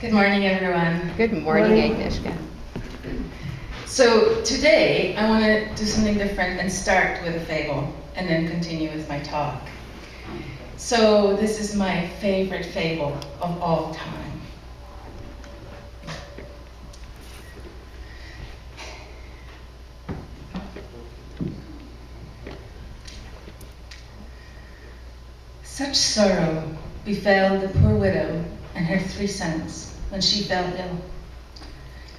Good morning, everyone. Good morning, Agnieszka. So today I want to do something different and start with a fable and then continue with my talk. So this is my favorite fable of all time. Such sorrow befell the poor widow and her 3 sons when she fell ill.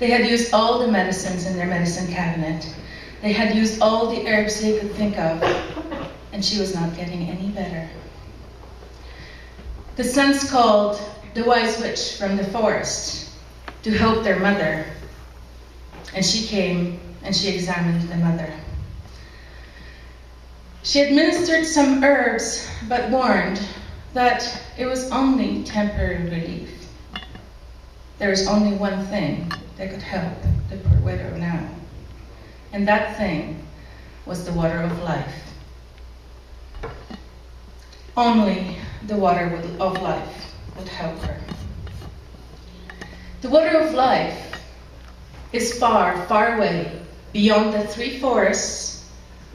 They had used all the medicines in their medicine cabinet. They had used all the herbs they could think of, and she was not getting any better. The sons called the wise witch from the forest to help their mother, and she came and she examined the mother. She administered some herbs, but warned that it was only temporary relief. There is only one thing that could help the poor widow now, and that thing was the water of life. Only the water of life would help her. The water of life is far, far away, beyond the 3 forests,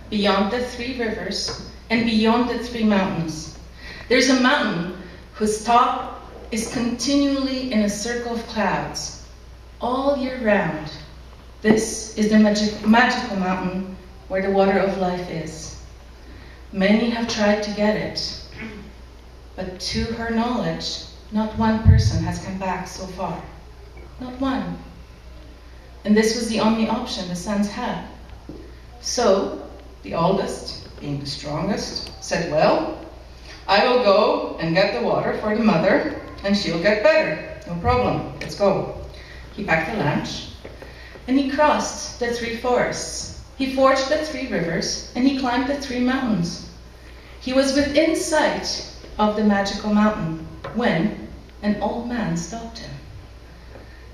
beyond the 3 rivers, and beyond the 3 mountains. There's a mountain whose top is continually in a circle of clouds all year round. This is the magical mountain where the water of life is. Many have tried to get it, but to her knowledge, not one person has come back so far. Not one. And this was the only option the sons had. So the oldest, being the strongest, said, well, I will go and get the water for the mother, and she'll get better. No problem, let's go. He packed a lunch, and he crossed the 3 forests. He forged the 3 rivers, and he climbed the 3 mountains. He was within sight of the magical mountain when an old man stopped him.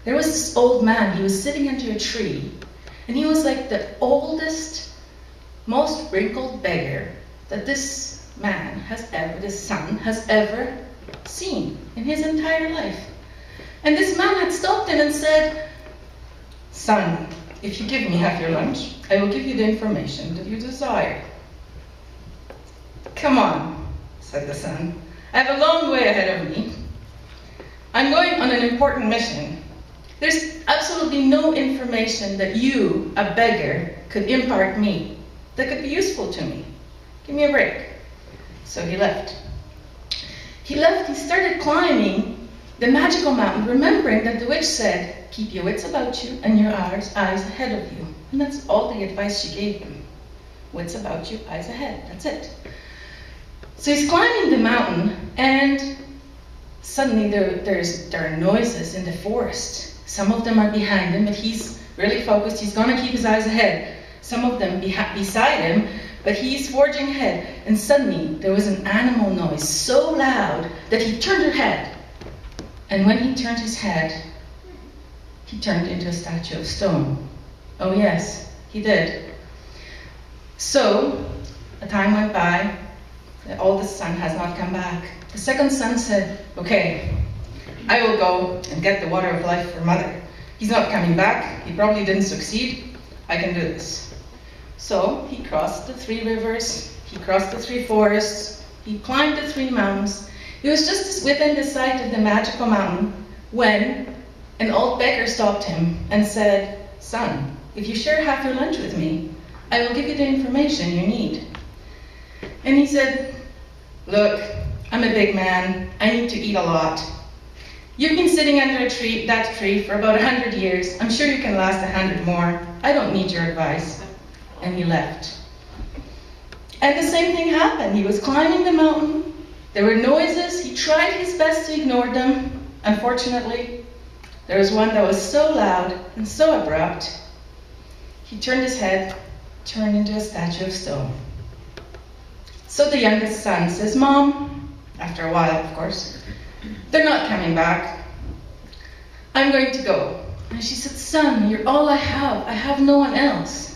There was this old man, he was sitting under a tree, and he was like the oldest, most wrinkled beggar that this son has ever seen in his entire life. And this man had stopped him and said, son, if you give me half your lunch, I will give you the information that you desire. Come on, said the son. I have a long way ahead of me. I'm going on an important mission. There's absolutely no information that you, a beggar, could impart me that could be useful to me. Give me a break. So he left. He started climbing the magical mountain, remembering that the witch said, keep your wits about you and your eyes ahead of you. And that's all the advice she gave him. Wits about you, eyes ahead, that's it. So he's climbing the mountain, and suddenly there are noises in the forest. Some of them are behind him, but he's really focused. He's going to keep his eyes ahead. Some of them beside him, but he's forging ahead. And suddenly there was an animal noise so loud that he turned her head. And when he turned his head, he turned into a statue of stone. Oh yes, he did. So a time went by. The oldest son has not come back. The second son said, okay, I will go and get the water of life for mother. He's not coming back. He probably didn't succeed. I can do this. So he crossed the 3 rivers. He crossed the 3 forests. He climbed the 3 mountains. He was just within the sight of the magical mountain when an old beggar stopped him and said, son, if you share half your lunch with me, I will give you the information you need. And he said, look, I'm a big man. I need to eat a lot. You've been sitting under that tree for about 100 years. I'm sure you can last 100 more. I don't need your advice. And he left. And the same thing happened. He was climbing the mountain. There were noises. He tried his best to ignore them. Unfortunately, there was one that was so loud and so abrupt. He turned his head, turned into a statue of stone. So the youngest son says, Mom, after a while, of course, they're not coming back. I'm going to go. And she said, son, you're all I have. I have no one else.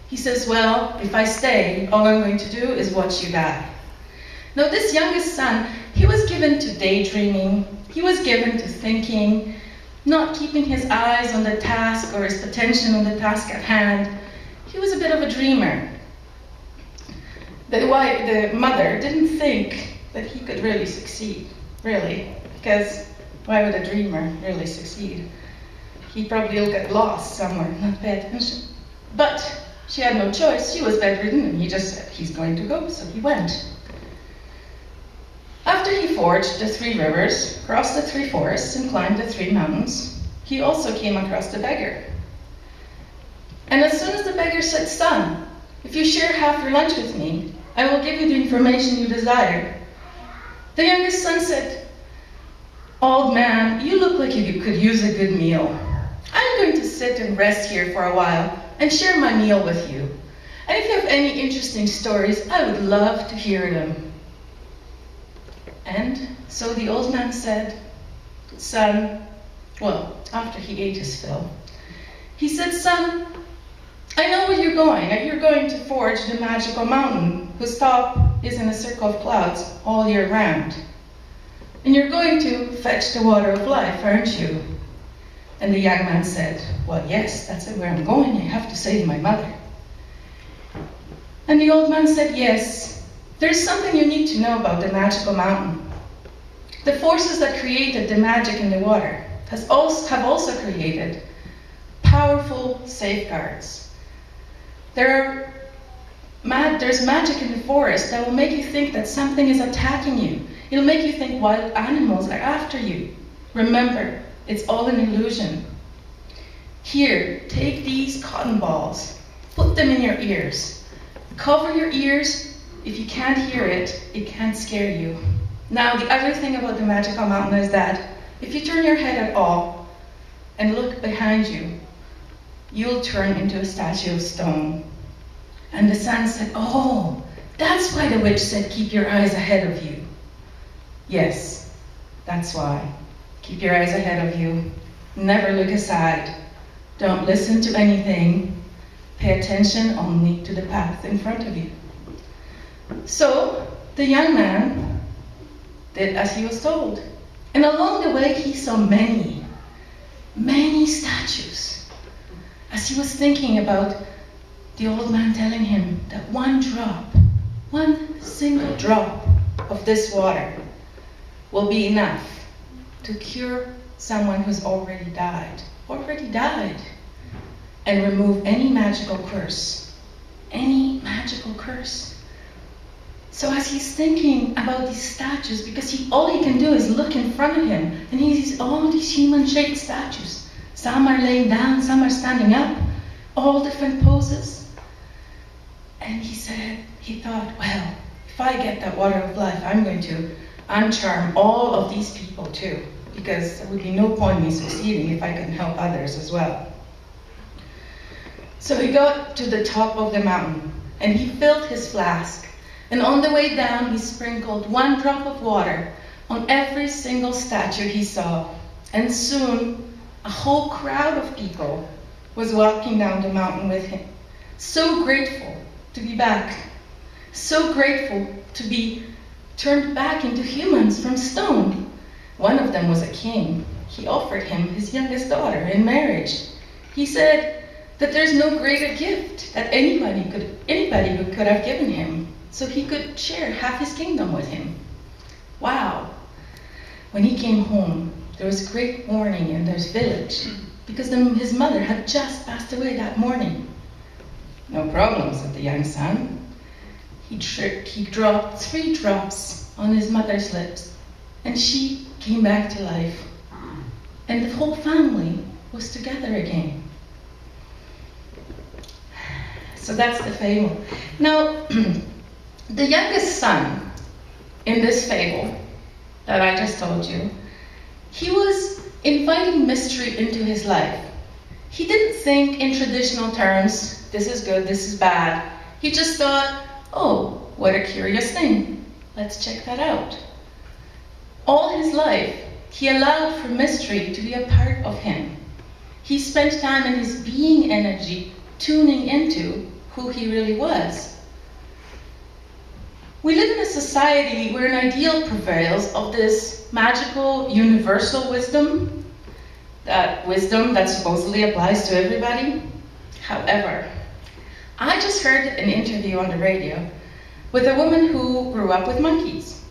He says, well, if I stay, all I'm going to do is watch you die. Now this youngest son, he was given to daydreaming. He was given to thinking not keeping his eyes on the task or his attention on the task at hand. He was a bit of a dreamer. The mother didn't think that he could really succeed, really, because why would a dreamer really succeed? He'd probably get lost somewhere, not pay attention. But she had no choice. She was bedridden, and he just said he's going to go, so he went. After he forged the 3 rivers, crossed the 3 forests, and climbed the 3 mountains, he also came across the beggar. And as soon as the beggar said, "Son, if you share half your lunch with me, I will give you the information you desire," the youngest son said, "Old man, you look like you could use a good meal. I'm going to sit and rest here for a while and share my meal with you. And if you have any interesting stories, I would love to hear them." And so the old man said, "Son," well, after he ate his fill, he said, "Son, I know where you're going. You're going to forge the magical mountain whose top is in a circle of clouds all year round. And you're going to fetch the water of life, aren't you?" And the young man said, "Well, yes, that's where I'm going. I have to save my mother." And the old man said, "Yes, there's something you need to know about the magical mountain. The forces that created the magic in the water have also created powerful safeguards. There's magic in the forest that will make you think that something is attacking you. It'll make you think wild animals are after you. Remember, it's all an illusion. Here, take these cotton balls, put them in your ears. Cover your ears. If you can't hear it, it can't scare you." Now, the other thing about the magical mountain is that if you turn your head at all and look behind you, you'll turn into a statue of stone. And the son said, "Oh, that's why the witch said keep your eyes ahead of you." Yes, that's why. Keep your eyes ahead of you. Never look aside. Don't listen to anything. Pay attention only to the path in front of you. So the young man did as he was told. And along the way, he saw many, many statues. As he was thinking about the old man telling him that one single drop of this water will be enough to cure someone who's already died, and remove any magical curse, So as he's thinking about these statues, because all he can do is look in front of him, and he sees all these human-shaped statues. Some are laying down, some are standing up, all different poses. And he thought, well, if I get that water of life, I'm going to uncharm all of these people too, because there would be no point in me succeeding if I couldn't help others as well. So he got to the top of the mountain, and he filled his flask. And on the way down, he sprinkled 1 drop of water on every single statue he saw. And soon, a whole crowd of people was walking down the mountain with him. So grateful to be back. So grateful to be turned back into humans from stone. One of them was a king. He offered him his youngest daughter in marriage. He said that there's no greater gift that anybody could have given him, so he could share half his kingdom with him. Wow. When he came home, there was great mourning in his village because his mother had just passed away that morning. "No problem," said the young son. He dropped 3 drops on his mother's lips, and she came back to life. And the whole family was together again. So that's the fable. Now, the youngest son in this fable that I just told you, he was inviting mystery into his life. He didn't think in traditional terms, this is good, this is bad. He just thought, oh, what a curious thing. Let's check that out. All his life, he allowed for mystery to be a part of him. He spent time in his being energy tuning into who he really was. We live in a society where an ideal prevails of this magical, universal wisdom, that wisdom that supposedly applies to everybody. However, I just heard an interview on the radio with a woman who grew up with monkeys.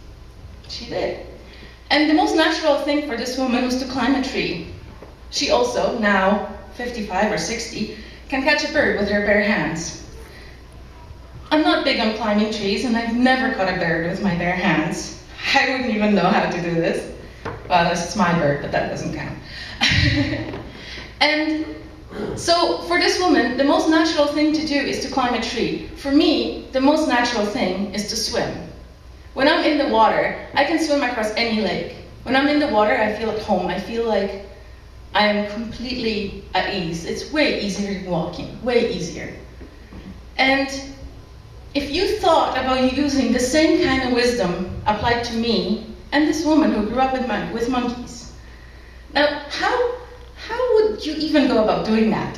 She did. And the most natural thing for this woman was to climb a tree. She also, now 55 or 60, can catch a bird with her bare hands. I'm not big on climbing trees, and I've never caught a bird with my bare hands. I wouldn't even know how to do this. Well, unless it's my bird, but that doesn't count. And so for this woman, the most natural thing to do is to climb a tree. For me, the most natural thing is to swim. When I'm in the water, I can swim across any lake. When I'm in the water, I feel at home. I feel like I am completely at ease. It's way easier than walking, way easier. And if you thought about using the same kind of wisdom applied to me and this woman who grew up with monkeys, now how would you even go about doing that?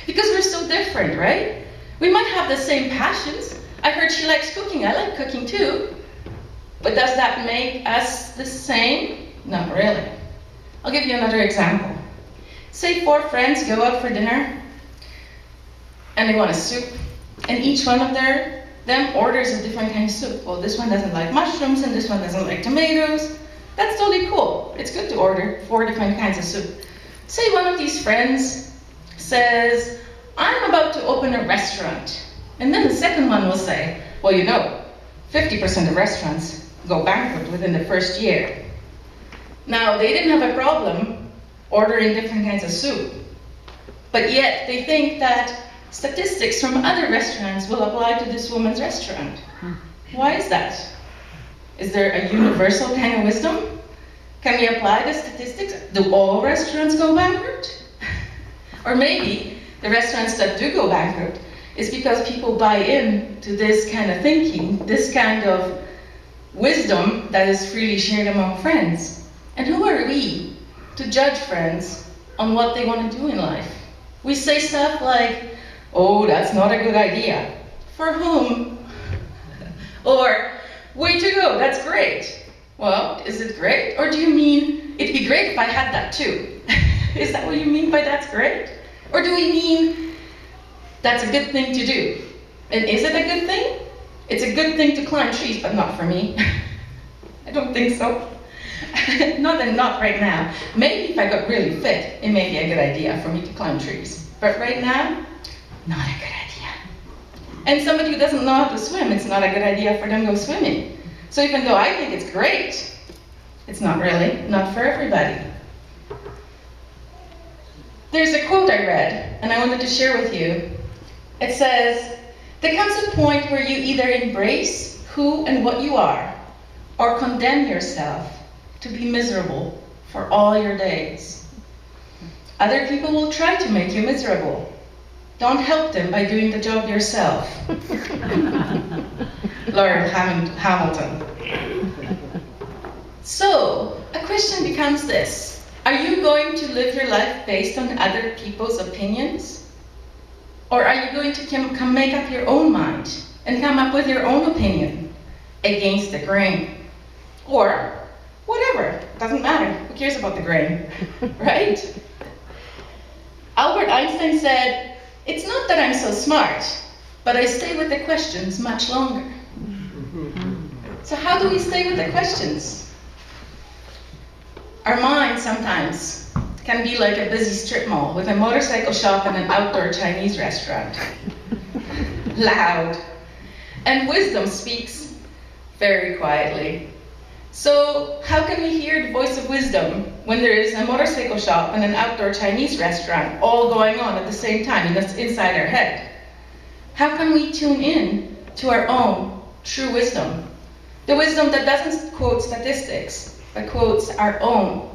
Because we're so different, right? We might have the same passions. I heard she likes cooking. I like cooking too. But does that make us the same? Not really. I'll give you another example. Say 4 friends go out for dinner and they want a soup, and each one of them orders a different kind of soup. Well, this one doesn't like mushrooms and this one doesn't like tomatoes. That's totally cool. It's good to order 4 different kinds of soup. Say one of these friends says, I'm about to open a restaurant. And then the second one will say, well, you know, 50% of restaurants go bankrupt within the first year. Now, they didn't have a problem ordering different kinds of soup, but yet they think that statistics from other restaurants will apply to this woman's restaurant. Why is that? Is there a universal kind of wisdom? Can we apply the statistics? Do all restaurants go bankrupt? Or maybe the restaurants that do go bankrupt is because people buy in to this kind of thinking, this kind of wisdom that is freely shared among friends. And who are we to judge friends on what they want to do in life? We say stuff like, oh, that's not a good idea. For whom? Or, way to go, that's great. Well, is it great? Or do you mean, it'd be great if I had that too? Is that what you mean by that's great? Or do we mean, that's a good thing to do? And is it a good thing? It's a good thing to climb trees, but not for me. I don't think so. Not right now. Maybe if I got really fit, it may be a good idea for me to climb trees. But right now, not a good idea. And somebody who doesn't know how to swim, it's not a good idea for them to go swimming. So even though I think it's great, it's not really, not for everybody. There's a quote I read, and I wanted to share with you. It says, there comes a point where you either embrace who and what you are, or condemn yourself to be miserable for all your days. Other people will try to make you miserable. Don't help them by doing the job yourself. Laurel Hamilton. So, a question becomes this. Are you going to live your life based on other people's opinions? Or are you going to make up your own mind and come up with your own opinion against the grain? Or whatever, doesn't matter. Who cares about the grain, right? Albert Einstein said, it's not that I'm so smart, but I stay with the questions much longer. So how do we stay with the questions? Our mind sometimes can be like a busy strip mall with a motorcycle shop and an outdoor Chinese restaurant. Loud. And wisdom speaks very quietly. So how can we hear the voice of wisdom when there is a motorcycle shop and an outdoor Chinese restaurant all going on at the same time, and that's inside our head? How can we tune in to our own true wisdom? The wisdom that doesn't quote statistics, but quotes our own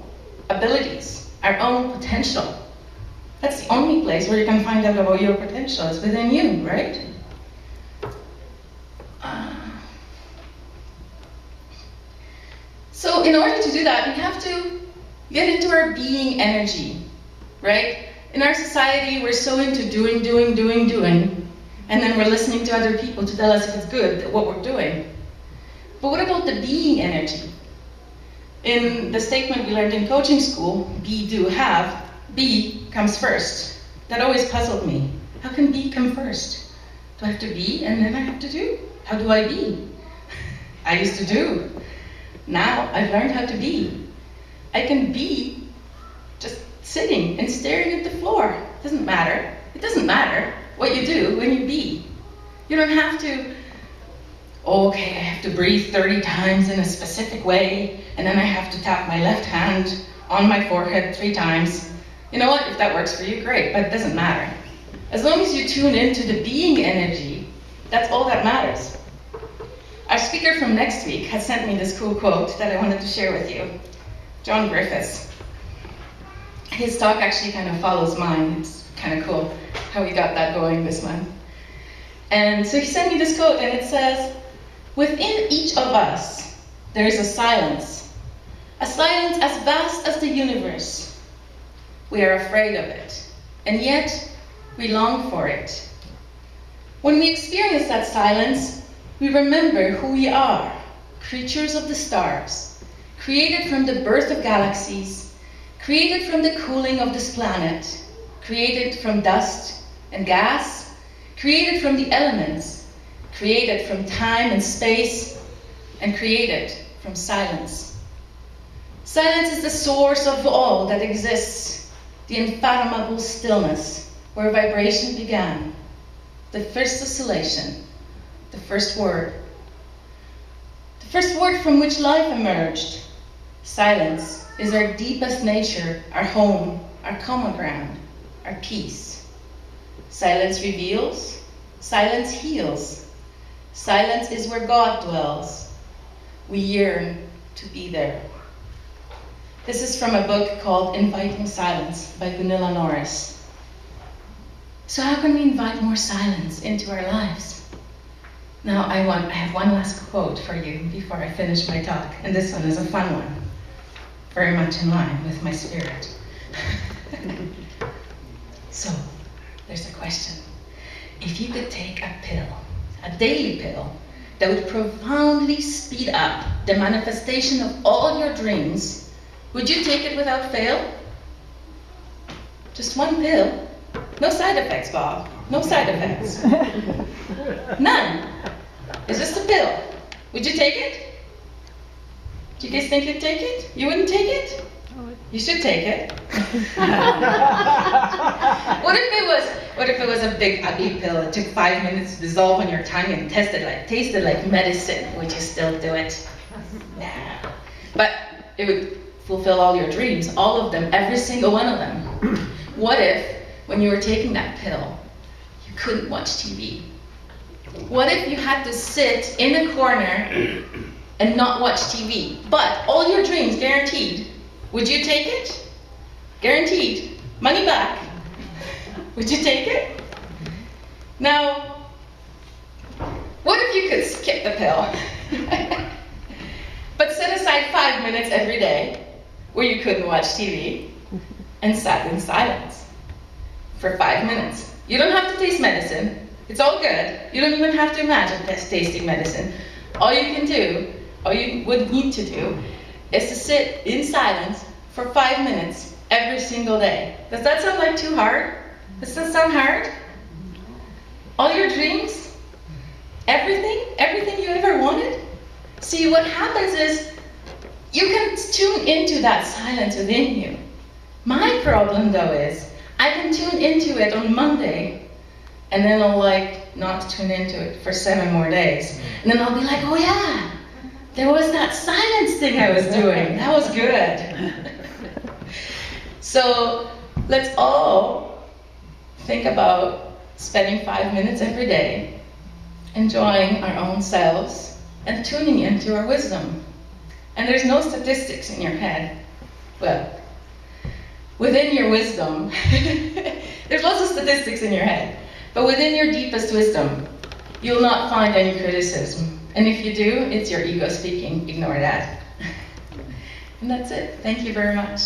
abilities, our own potential. That's the only place where you can find out about your potential, is within you, right? So in order to do that, we have to get into our being energy, right? In our society, we're so into doing, and then we're listening to other people to tell us if it's good, what we're doing. But what about the being energy? In the statement we learned in coaching school, be, do, have, be comes first. That always puzzled me. How can be come first? Do I have to be and then I have to do? How do I be? I used to do. Now I've learned how to be. I can be just sitting and staring at the floor. It doesn't matter. It doesn't matter what you do when you be. You don't have to, okay, I have to breathe 30 times in a specific way, and then I have to tap my left hand on my forehead 3 times. You know what? If that works for you, great, but it doesn't matter. As long as you tune into the being energy, that's all that matters. Our speaker from next week has sent me this cool quote that I wanted to share with you. John Griffiths. His talk actually kind of follows mine. It's kind of cool how we got that going this month. And so he sent me this quote, and it says, "Within each of us, there is a silence as vast as the universe. We are afraid of it, and yet we long for it. When we experience that silence, we remember who we are, creatures of the stars, created from the birth of galaxies, created from the cooling of this planet, created from dust and gas, created from the elements, created from time and space, and created from silence. Silence is the source of all that exists, the unfathomable stillness where vibration began, the first oscillation, the first word. The first word from which life emerged. Silence is our deepest nature, our home, our common ground, our peace. Silence reveals, silence heals. Silence is where God dwells. We yearn to be there." This is from a book called Inviting Silence by Gunilla Norris. So how can we invite more silence into our lives? Now I have one last quote for you before I finish my talk, and this one is a fun one, very much in line with my spirit. So, there's a question. If you could take a pill, a daily pill, that would profoundly speed up the manifestation of all your dreams, would you take it without fail? Just one pill. No side effects, Bob. No side effects. None. It's just a pill. Would you take it? Do you guys think you'd take it? You wouldn't take it? You should take it. What if it was a big ugly pill? It took 5 minutes to dissolve on your tongue and tasted like medicine. Would you still do it? Nah. But it would fulfill all your dreams, all of them, every single one of them. What if, when you were taking that pill, you couldn't watch TV? What if you had to sit in a corner and not watch TV, but all your dreams guaranteed? Would you take it? Guaranteed. Money back. Would you take it? Now, what if you could skip the pill, but set aside 5 minutes every day where you couldn't watch TV and sat in silence for 5 minutes? You don't have to taste medicine. It's all good. You don't even have to imagine tasting medicine. All you can do, all you would need to do, is to sit in silence for 5 minutes every single day. Does that sound like too hard? Does that sound hard? All your dreams, everything you ever wanted? See, what happens is you can tune into that silence within you. My problem though is I can tune into it on Monday and then I'll not tune into it for 7 more days. And then I'll be like, oh yeah, there was that silence thing I was doing. That was good. So let's all think about spending 5 minutes every day, enjoying our own selves and tuning into our wisdom. And there's no statistics in your head. Well, within your wisdom, there's lots of statistics in your head, but within your deepest wisdom, you'll not find any criticism. And if you do, it's your ego speaking. Ignore that. And that's it. Thank you very much.